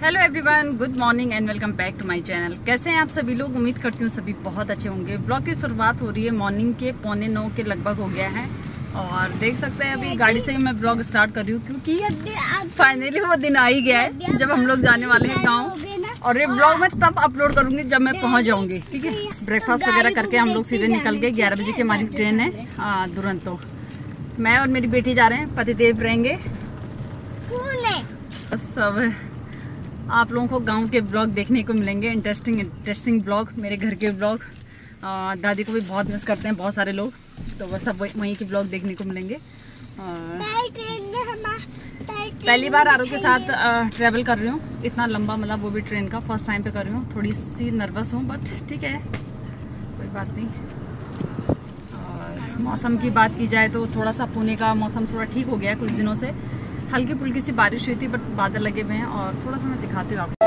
Hello everyone, good morning and welcome back to my channel. कैसे हैं आप सभी लोग? उम्मीद करती हूँ सभी बहुत अच्छे होंगे। ब्लॉग की शुरुआत हो रही है मॉर्निंग के 8:45 के लगभग हो गया है और देख सकते हैं अभी गाड़ी से ही मैं ब्लॉग स्टार्ट कर रही हूँ क्योंकि फाइनली वो दिन आ ही गया है जब हम लोग जाने वाले हैं गाँव। और ये ब्लॉग मैं तब अपलोड करूंगी जब मैं पहुंच जाऊंगी। ठीक है, ब्रेकफास्ट वगैरह करके हम लोग सीधे निकल गए। 11 बजे की हमारी ट्रेन है दुरंतो। मैं और मेरी बेटी जा रहे हैं, पतिदेव रहेंगे। सब आप लोगों को गांव के ब्लॉग देखने को मिलेंगे, इंटरेस्टिंग ब्लॉग, मेरे घर के ब्लॉग। दादी को भी बहुत मिस करते हैं बहुत सारे लोग, तो वह सब वहीं के ब्लॉग देखने को मिलेंगे। पहली बार आरू के साथ ट्रैवल कर रही हूँ, इतना लंबा, मतलब वो भी ट्रेन का फर्स्ट टाइम पे कर रही हूँ। थोड़ी सी नर्वस हूँ बट ठीक है, कोई बात नहीं। और मौसम की बात की जाए तो थोड़ा सा पुणे का मौसम थोड़ा ठीक हो गया है कुछ दिनों से। हल्की फुल्की सी बारिश हुई थी बट बादल लगे हुए हैं। और थोड़ा सा मैं दिखाती हूँ आपको।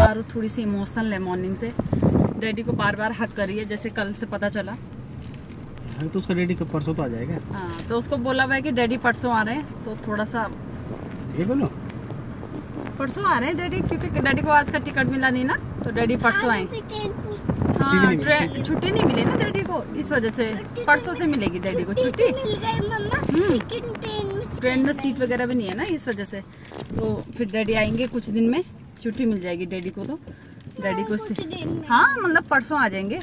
आरू थोड़ी सी इमोशनल है मॉर्निंग से, डैडी को बार बार हक कर रही है जैसे कल से पता चला। तो उसका डैडी कब परसों तो आ जाएगा। हाँ, तो उसको बोला हुआ है कि डैडी परसों आ रहे हैं, तो थोड़ा सा ये बोलो परसों आ रहे हैं डैडी, क्योंकि डैडी को आज का टिकट मिला नहीं ना, तो डैडी परसों आए। हाँ, छुट्टी नहीं मिली ना डैडी को, इस वजह से परसों से मिलेगी डैडी को छुट्टी। ट्रेन में सीट वगैरह भी नहीं है ना, इस वजह से। तो फिर डैडी आएंगे कुछ दिन में, छुट्टी मिल जाएगी डैडी को। तो डैडी को हाँ मतलब परसों आ जाएंगे।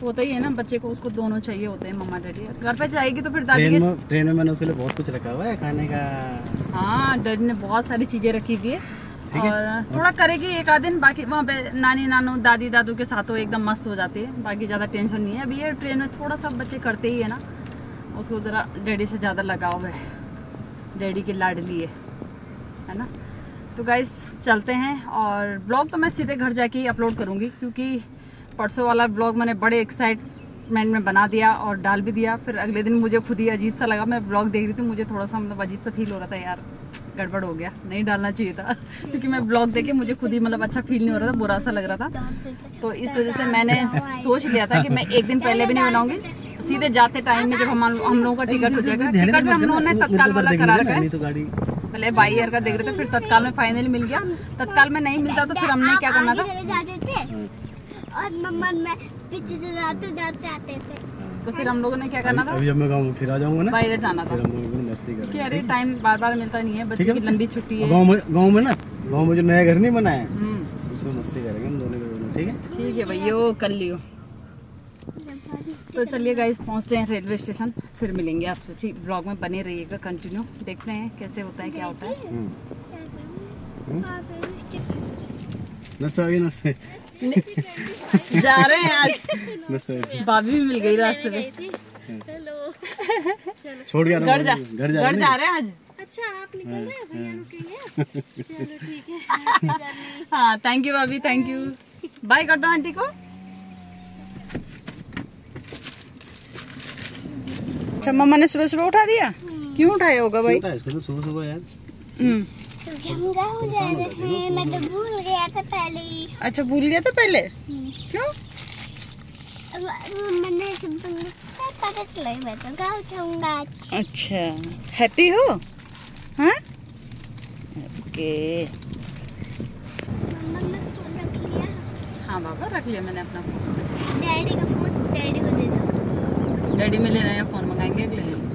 होता ही है ना बच्चे को, उसको दोनों चाहिए होते हैं, मम्मा डैडी। घर पे जाएगी तो फिर दादी ट्रेन में मैंने उसके लिए बहुत कुछ रखा हुआ है खाने का। हाँ, डैडी ने बहुत सारी चीजें रखी हुई है और थोड़ा करेगी एक आध दिन। बाकी वहाँ पे नानी नानू दादी दादू के साथ वो एकदम मस्त हो जाती है, बाकी ज्यादा टेंशन नहीं है। अभी ये ट्रेन में थोड़ा सा बच्चे करते ही है ना, उसको जरा डैडी से ज्यादा लगाव है, डैडी की लाडली है ना। तो गाइस चलते हैं और ब्लॉग तो मैं सीधे घर जाके ही अपलोड करूंगी, क्योंकि परसों वाला ब्लॉग मैंने बड़े एक्साइटमेंट में बना दिया और डाल भी दिया। फिर अगले दिन मुझे खुद ही अजीब सा लगा, मैं ब्लॉग देख रही थी, मुझे थोड़ा सा मतलब अजीब सा फील हो रहा था, यार गड़बड़ हो गया, नहीं डालना चाहिए था। क्योंकि मैं ब्लॉग देखे मुझे खुद ही मतलब अच्छा फील नहीं हो रहा था, बुरा सा लग रहा था। तो इस वजह से मैंने सोच लिया था कि मैं एक दिन पहले भी नहीं बनाऊंगी, सीधे जाते टाइम में जब हम लोगों का टिकट हो जाएगा। टिकट में हम लोगों ने तत्काल वाला करा रखा है, पहले बाई ईयर का देख रहे थे, फिर तत्काल में फाइनली मिल गया। तत्काल में नहीं मिलता तो फिर हमने क्या करना था, और मम्मा मैं पीछे से जाते आते थे, तो फिर हम लोगों ने क्या करना था, अभी जब मैं गाँव में फिर आ जाऊंगा ना, बाहर जाना था। मस्ती करेंगे। अरे टाइम बार बार मिलता नहीं है, बच्चे की लंबी छुट्टी है। गाँव में ना, गाँव में जो नया घर नहीं बना है उसमें मस्ती करेंगे हम दोनों। ठीक है, ठीक है भैया, वो कर लियो। तो चलिए गाइस पहुंचते हैं रेलवे स्टेशन, फिर मिलेंगे आपसे। ठीक, ब्लॉग में बने रहिएगा कंटिन्यू, देखते हैं कैसे होता है क्या होता है। नाश्ता आगे नाश्ते जा रहे हैं आज, भाभी भी मिल गई रास्ते में। छोड़ गया घर जा रहे हैं आज। अच्छा आप निकल रहे हैं, भैया रुकेंगे। चलो ठीक है। हाँ थैंक यू भाभी, थैंक यू। बाय कर दो आंटी को। अच्छा मम्मा ने सुबह सुबह उठा दिया? क्यों उठाया होगा भाई? सुबह सुबह यार गंगा हो जा रहे हैं, मैं तो भूल गया था पहले ही। अच्छा भूल गया था पहले? क्यों? मैंने पता चला मैं तो गाँव जाऊंगा आज। अच्छा हैप्पी हो? हाँ ओके। मम्मा ने फोन रख लिया? हाँ बाबा रख लिया मैंने अपना फोन। डैडी का फोन डैडी को दे दो। डैडी में ले रहे हैं, फोन मंगाएंगे अगले दिन।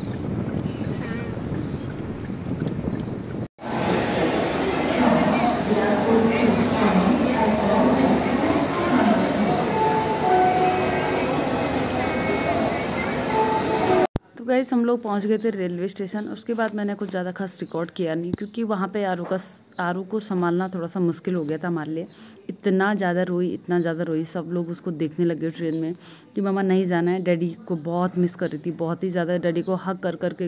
गाइस हम लोग पहुंच गए थे रेलवे स्टेशन। उसके बाद मैंने कुछ ज़्यादा खास रिकॉर्ड किया नहीं, क्योंकि वहाँ पे आरू को संभालना थोड़ा सा मुश्किल हो गया था हमारे लिए। इतना ज़्यादा रोई, सब लोग उसको देखने लगे ट्रेन में कि मामा नहीं जाना है। डैडी को बहुत मिस कर रही थी, बहुत ही ज़्यादा। डैडी को हक कर करके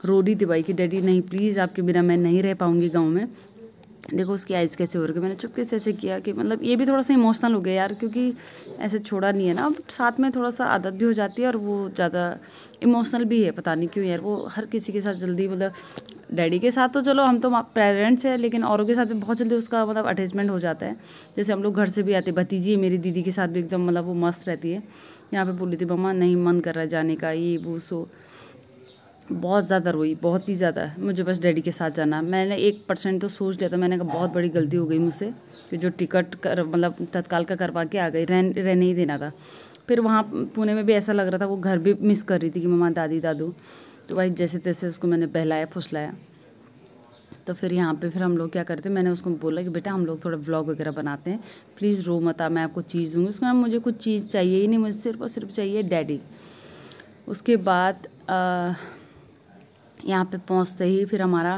रो रही थी भाई कि डैडी नहीं, प्लीज़ आपके बिना मैं नहीं रह पाऊँगी गाँव में। देखो उसकी आइज़ कैसे हो रही। मैंने चुपके से ऐसे किया कि मतलब ये भी थोड़ा सा इमोशनल हो गया यार, क्योंकि ऐसे छोड़ा नहीं है ना। अब साथ में थोड़ा सा आदत भी हो जाती है और वो ज़्यादा इमोशनल भी है, पता नहीं क्यों यार। वो हर किसी के साथ जल्दी मतलब डैडी के साथ तो चलो हम तो पेरेंट्स हैं, लेकिन औरों के साथ भी बहुत जल्दी उसका मतलब अटैचमेंट हो जाता है। जैसे हम लोग घर से भी आते, भतीजी है मेरी दीदी के साथ भी एकदम मतलब वो मस्त रहती है। यहाँ पे बोली थी मम्मा नहीं मन कर रहा है जाने का, ये वो सो बहुत ज़्यादा रोई, बहुत ही ज़्यादा, मुझे बस डैडी के साथ जाना। मैंने 1% तो सोच लिया था, मैंने कहा बहुत बड़ी गलती हो गई मुझसे कि जो टिकट कर मतलब तत्काल का करवा के आ गई, रहने ही देना था। फिर वहाँ पुणे में भी ऐसा लग रहा था वो घर भी मिस कर रही थी कि मम्मा दादी दादू, तो भाई जैसे तैसे उसको मैंने बहलाया फुसलाया। तो फिर यहाँ पे फिर हम लोग क्या करते, मैंने उसको बोला कि बेटा हम लोग थोड़ा व्लॉग वगैरह बनाते हैं, प्लीज़ रो मत, मैं आपको चीज़ दूँगी। उसका मुझे कुछ चीज़ चाहिए ही नहीं, मुझे सिर्फ और सिर्फ चाहिए डैडी। उसके बाद यहाँ पे पहुँचते ही फिर हमारा,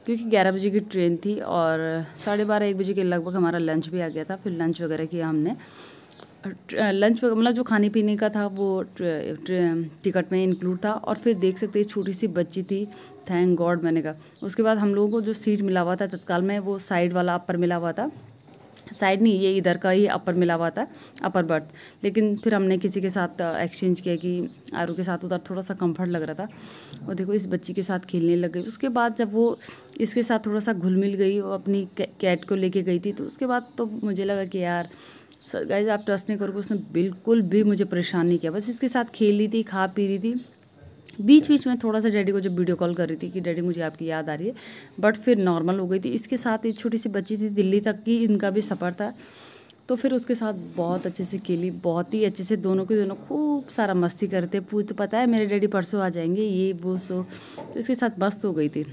क्योंकि 11 बजे की ट्रेन थी और 12:30-1 बजे के लगभग हमारा लंच भी आ गया था। फिर लंच वगैरह किया हमने। लंच मतलब जो खाने पीने का था वो टिकट में इंक्लूड था। और फिर देख सकते हैं छोटी सी बच्ची थी, थैंक गॉड मैंने कहा। उसके बाद हम लोगों को जो सीट मिला हुआ था तत्काल में, वो साइड वाला अपर मिला हुआ था, साइड नहीं ये इधर का ही अपर मिला हुआ था, अपर बर्थ। लेकिन फिर हमने किसी के साथ एक्सचेंज किया कि आरू के साथ उधर थोड़ा सा कंफर्ट लग रहा था। और देखो इस बच्ची के साथ खेलने लग गई। उसके बाद जब वो इसके साथ थोड़ा सा घुल मिल गई और अपनी कैट को लेके गई थी, तो उसके बाद तो मुझे लगा कि यार गाइस आप ट्रस्ट नहीं करोगे, उसने बिल्कुल भी मुझे परेशान नहीं किया। बस इसके साथ खेल रही थी, खा पी रही थी। बीच बीच में थोड़ा सा डैडी को जब वीडियो कॉल कर रही थी कि डैडी मुझे आपकी याद आ रही है, बट फिर नॉर्मल हो गई थी। इसके साथ एक छोटी सी बच्ची थी, दिल्ली तक की इनका भी सफ़र था, तो फिर उसके साथ बहुत अच्छे से खेली, बहुत ही अच्छे से दोनों के दोनों खूब सारा मस्ती करते। तो पता है मेरे डैडी परसों आ जाएंगे, ये वो सो, तो इसके साथ मस्त हो गई थी।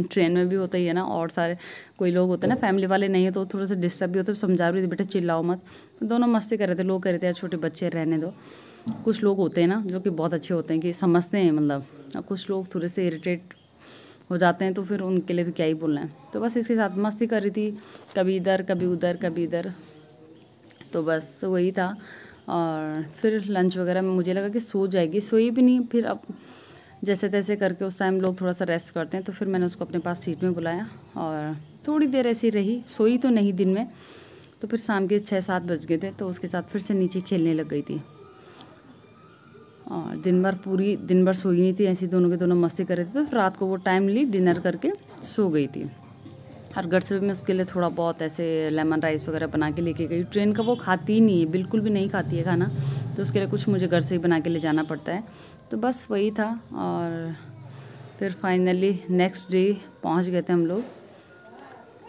ट्रेन में भी होता ही है ना, और सारे कोई लोग होते हैं ना फैमिली वाले नहीं है तो थोड़ा सा डिस्टर्ब भी होता है। समझा रही थी बेटा चिल्लाओ मत, तो दोनों मस्ती कर रहे थे। लोग कह रहे थे यार छोटे बच्चे रहने दो। कुछ लोग होते हैं ना जो कि बहुत अच्छे होते हैं कि समझते हैं मतलब, कुछ लोग थोड़े से इरिटेट हो जाते हैं, तो फिर उनके लिए तो क्या ही बोलना है। तो बस इसके साथ मस्ती कर रही थी, कभी इधर कभी उधर कभी इधर, तो बस वही था। और फिर लंच वगैरह में मुझे लगा कि सो जाएगी, सोई भी नहीं। फिर अब जैसे तैसे करके उस टाइम लोग थोड़ा सा रेस्ट करते हैं, तो फिर मैंने उसको अपने पास सीट में बुलाया और थोड़ी देर ऐसी रही, सोई तो नहीं दिन में। तो फिर शाम के 6-7 बज गए थे, तो उसके साथ फिर से नीचे खेलने लग गई थी। और दिन भर सोई नहीं थी, ऐसी दोनों के दोनों मस्ती कर रहे थे। तो रात को वो टाइमली डिनर करके सो गई थी। और घर से भी मैं उसके लिए थोड़ा बहुत ऐसे लेमन राइस वगैरह बना के लेके गई। ट्रेन का वो खाती ही नहीं है, बिल्कुल भी नहीं खाती है खाना, तो उसके लिए कुछ मुझे घर से ही बना के ले जाना पड़ता है। तो बस वही था। और फिर फाइनली नेक्स्ट डे पहुंच गए थे हम लोग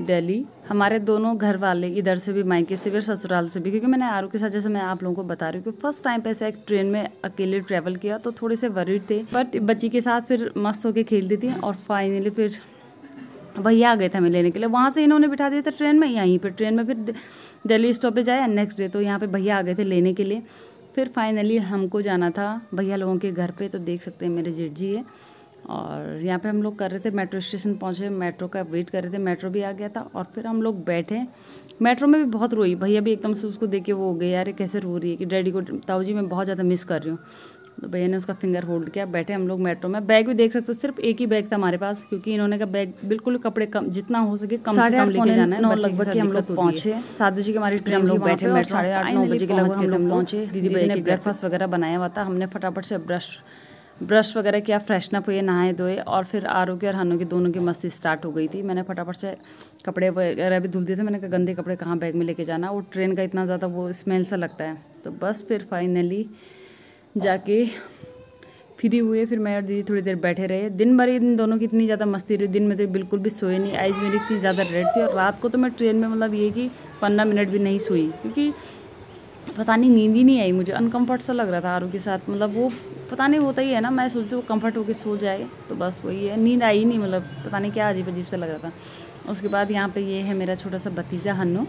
दिल्ली। हमारे दोनों घर वाले इधर से भी, मायके से भी और ससुराल से भी, क्योंकि मैंने आरू के साथ, जैसे मैं आप लोगों को बता रही हूँ कि फर्स्ट टाइम पे ऐसे एक ट्रेन में अकेले ट्रैवल किया, तो थोड़े से वरीड थे। बट बच्ची के साथ फिर मस्त होके खेल रही थी। और फाइनली फिर भैया आ गए थे हमें लेने के लिए। वहाँ से इन्होंने बिठा दिया था ट्रेन में, यहीं पर ट्रेन में फिर दिल्ली स्टॉपेज आया नेक्स्ट डे, तो यहाँ पर भैया आ गए थे लेने के लिए। फिर फाइनली हमको जाना था भैया लोगों के घर पे, तो देख सकते हैं मेरे जेठ जी है। और यहाँ पे हम लोग कर रहे थे, मेट्रो स्टेशन पहुँचे, मेट्रो का वेट कर रहे थे। मेट्रो भी आ गया था और फिर हम लोग बैठे। मेट्रो में भी बहुत रोई, भैया भी एकदम से उसको देख के वो हो गए, यार कैसे रो रही है, कि डैडी को ताऊ जी मैं बहुत ज़्यादा मिस कर रही हूँ। तो भैया ने उसका फिंगर होल्ड किया, बैठे हम लोग मेट्रो में। बैग भी देख सकते हो, सिर्फ एक ही बैग था हमारे पास, क्योंकि इन्होंने कहा बैग बिल्कुल कपड़े कम, जितना हो सके कम से कम लेके जाना है। लगभग हम लोग पहुंचे 7 बजे की हमारी ट्रेन, हम लोग बैठे मेट्रो 8:30-9 बजे के लगभग हम लोग पहुंचे। दीदी भैया ने ब्रेकफास्ट वगैरह बनाया हुआ था, हमने फटाफट से ब्रश वगैरह किया, फ्रेशन अप हुए, नहाए धोए। और फिर आरू के और हानू की दोनों की मस्ती स्टार्ट हो गई थी। मैंने फटाफट से कपड़े वगैरह भी धुल दिए थे। मैंने कहा गंदे कपड़े कहाँ बैग में लेके जाना, वो ट्रेन का इतना ज़्यादा वो स्मेल सा लगता है। तो बस फिर फाइनली जाके फ्री हुए। फिर मैं और दीदी थोड़ी देर बैठे रहे। दिन भर इन दोनों की इतनी ज़्यादा मस्ती रही, दिन में तो बिल्कुल भी सोए नहीं, आइज़ मेरी इतनी ज़्यादा रेड थी। और रात को तो मैं ट्रेन में मतलब ये कि 15 मिनट भी नहीं सोई, क्योंकि पता नहीं नींद ही नहीं आई मुझे, अनकम्फर्ट सा लग रहा था आरू के साथ। मतलब वो पता नहीं होता ही है ना, मैं सोचती हूँ कम्फर्ट होकर सो जाए, तो बस वही है, नींद आई नहीं, मतलब पता नहीं क्या अजीब सा लग रहा था। उसके बाद यहाँ पे ये है मेरा छोटा सा भतीजा हन्नू।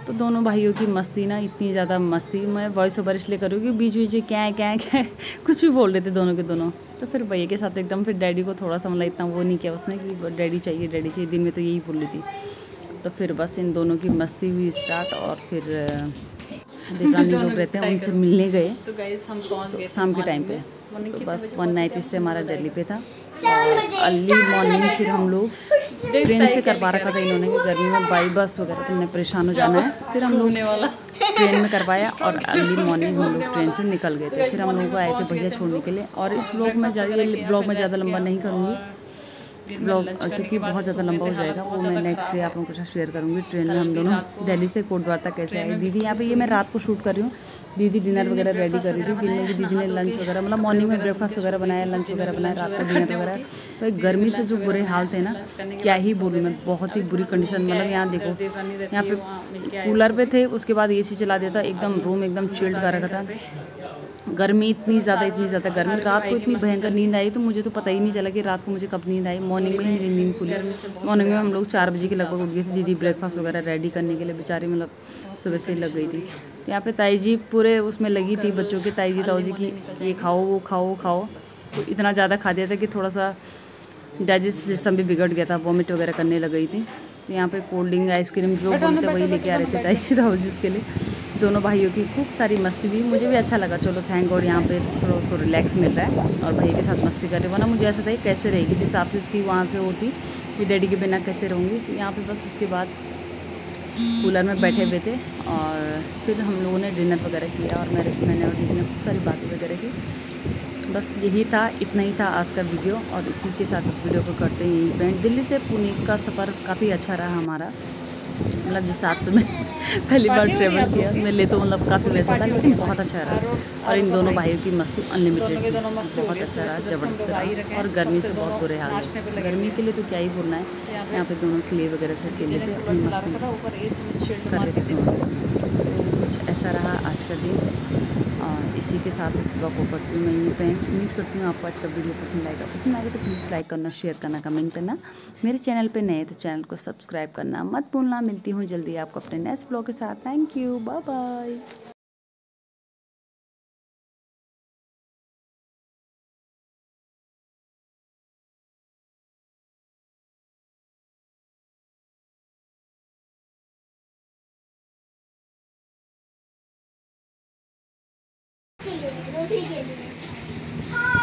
तो दोनों भाइयों की मस्ती ना, इतनी ज़्यादा मस्ती, मैं वॉइस ओवर इसलिए करूँगी, बीच बीच में क्या कुछ भी बोल रहे थे दोनों के दोनों। तो फिर भैया के साथ एकदम, फिर डैडी को थोड़ा सा मतलब इतना वो नहीं किया उसने कि डैडी चाहिए, दिन में तो यही बोल रही थी। तो फिर बस इन दोनों की मस्ती हुई स्टार्ट। और फिर देवरानी लोग रहते हैं, उनसे मिलने गए। तो गाइस हम पहुँच गए शाम के टाइम पे। तो बस 1 नाइट स्टे हमारा दिल्ली पे था। अर्ली मॉर्निंग फिर हम लोग ट्रेन से करवा रखा था इन्होंने, कि गर्मी में बाई बस वगैरह तुमने परेशान हो जाना है। फिर हम लोग ट्रेन में करवाया और अर्ली मॉर्निंग हम लोग ट्रेन से निकल गए थे। फिर हम लोग आए थे भैया छोड़ने के लिए। और इस ब्लॉग में ज़्यादा लंबा नहीं करूँगी, ब्लॉग क्योंकि बहुत ज़्यादा लंबा हो जाएगा, वो मैं नेक्स्ट डे आप लोगों के साथ शेयर करूँगी। ट्रेन में हम दोनों दिल्ली से कोटद्वार तक कैसे आए। दीदी यहाँ पे, ये मैं रात को शूट कर रही हूँ। दीदी डिनर वगैरह रेडी कर रही थी। दिन में भी दीदी ने लंच वगैरह, मतलब मॉर्निंग में ब्रेकफास्ट वगैरह बनाया, लंच वगैरह बनाया, रात को डिनर वगैरह। तो गर्मी से जो बुरे हाल थे ना, क्या ही बोलूँ मैं, बहुत ही बुरी कंडीशन। मतलब यहाँ देखो, यहाँ पे कूलर पे थे, उसके बाद AC चला दिया था, एकदम रूम एकदम चिल्ड कर रखा था। गर्मी इतनी ज़्यादा गर्मी। रात को इतनी भयंकर नींद आई, तो मुझे तो पता ही नहीं चला कि रात को मुझे कब नींद आई। मॉर्निंग में ही मेरी नींद खुली। मॉर्निंग में हम लोग 4 बजे के लगभग उठ गए थे। दीदी ब्रेकफास्ट वगैरह रेडी करने के लिए बेचारी मतलब सुबह से ही लग गई थी। तो यहाँ पे ताई जी पूरे उसमें लगी थी, बच्चों के ताई जी ताऊ जी की, ये खाओ वो खाओ वो खाओ। तो इतना ज़्यादा खा दिया था कि थोड़ा सा डाइजेस्ट सिस्टम भी बिगड़ गया था, वॉमिट वगैरह करने लग गई थी। तो यहाँ पे कोल्ड ड्रिंक आइसक्रीम जो बोलते वही लेके आ रहे थे ताई जी ताऊ जी। उसके लिए दोनों भाइयों की खूब सारी मस्ती हुई, मुझे भी अच्छा लगा। चलो थैंक गॉड, यहाँ पे थोड़ा उसको रिलैक्स मिल रहा है और भाई के साथ मस्ती कर रहे। वरना मुझे ऐसा था कि कैसे रहेगी, जिस हिसाब से उसकी वहाँ से होती कि डैडी के बिना कैसे रहूँगी। तो यहाँ पे बस उसके बाद कूलर में बैठे हुए थे और फिर हम लोगों ने डिनर वगैरह किया और मैंने और दीदी ने खूब सारी बातें वगैरह की। बस यही था, इतना ही था आज का वीडियो और इसी के साथ इस वीडियो को करते हैं यही पेंट। दिल्ली से पुणे का सफ़र काफ़ी अच्छा रहा हमारा, मतलब जिस हिसाब से मैं पहली बार ट्रेवल किया मेरे लिए तो मतलब काफ़ी वैसा था, लेकिन बहुत अच्छा रहा। और इन दोनों भाइयों की मस्ती अनलिमिटेड, बहुत अच्छा रहा, ज़बरदस्त रहा। और गर्मी से बहुत बुरे हाल है, गर्मी के लिए तो क्या ही बोलना है। यहाँ पे दोनों क्ले वगैरह से खेले थे, अपनी मस्ती कर रहे थे दोनों। कुछ ऐसा रहा आज का दिन और इसी के साथ इस ब्लॉग को करती हूँ मैं यहीं पे। उम्मीद करती हूँ आपको आज का वीडियो पसंद आएगा तो प्लीज़ लाइक करना, शेयर करना, कमेंट करना। मेरे चैनल पे नए तो चैनल को सब्सक्राइब करना मत भूलना। मिलती हूँ जल्दी आपको अपने नेक्स्ट ब्लॉग के साथ। Thank you, bye bye. रोटी के लिए